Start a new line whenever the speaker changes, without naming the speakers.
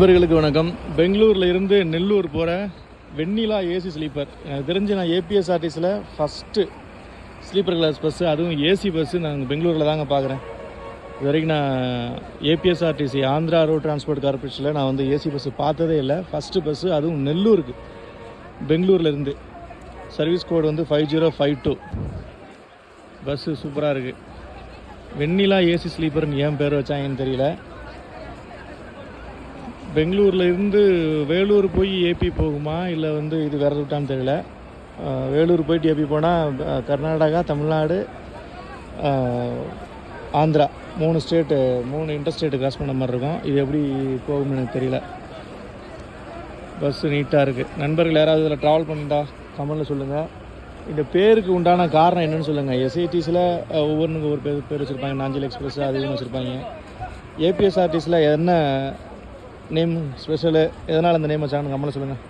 நண்பர்களுக்கு வணக்கம். பெங்களூரில் இருந்து நெல்லூர் போகிற வெண்ணிலா ஏசி ஸ்லீப்பர். எனக்கு தெரிஞ்சு நான் ஏபிஎஸ்ஆர்டிசியில் ஃபஸ்ட்டு ஸ்லீப்பர் கிளாஸ் பஸ்ஸு, அதுவும் ஏசி பஸ்ஸு நான் பெங்களூரில் தாங்க பார்க்குறேன். இது வரைக்கும் நான் ஏபிஎஸ்ஆர்டிசி ஆந்திரா ரோட் டிரான்ஸ்போர்ட் கார்பரேஷனில் நான் வந்து ஏசி பஸ்ஸு பார்த்ததே இல்லை. ஃபஸ்ட்டு பஸ்ஸு, அதுவும் நெல்லூருக்கு பெங்களூரில் இருந்து. சர்வீஸ் கோடு வந்து 5052. பஸ்ஸு சூப்பராக இருக்குது. வெண்ணிலா ஏசி ஸ்லீப்பர்னு ஏன் பேர் வச்சாங்கன்னு தெரியல. பெங்களூரில் இருந்து வேலூர் போய் ஏபி போகுமா இல்லை வந்து இது வேறு ரூட்டான்னு தெரியல. வேலூர் போயிட்டு ஏபி போனால் கர்நாடகா, தமிழ்நாடு, ஆந்திரா 3 ஸ்டேட்டு 3 இன்டர்ஸ்டேட்டு கிராஸ் பண்ண மாதிரி இருக்கும். இது எப்படி போகும்னு எனக்கு தெரியல. பஸ்ஸு நீட்டாக இருக்குது. நண்பர்கள் யாராவது இதில் ட்ராவல் பண்ணிட்டா கமெண்டில் சொல்லுங்கள். இந்த பேருக்கு உண்டான காரணம் என்னென்னு சொல்லுங்கள். எஸ்ஐடிஸில் ஒவ்வொன்றுக்கு ஒரு பேர் வச்சுருப்பாங்க. நாஞ்சில் எக்ஸ்பிரஸ் அது இதுன்னு வச்சுருப்பாங்க. ஏபிஎஸ்ஆர்டிஸில் என்ன நேம் ஸ்பெஷலு, எதனால் அந்த நேம் வச்சாங்கன்னு கமெண்ட்டில் சொல்லுங்கள்.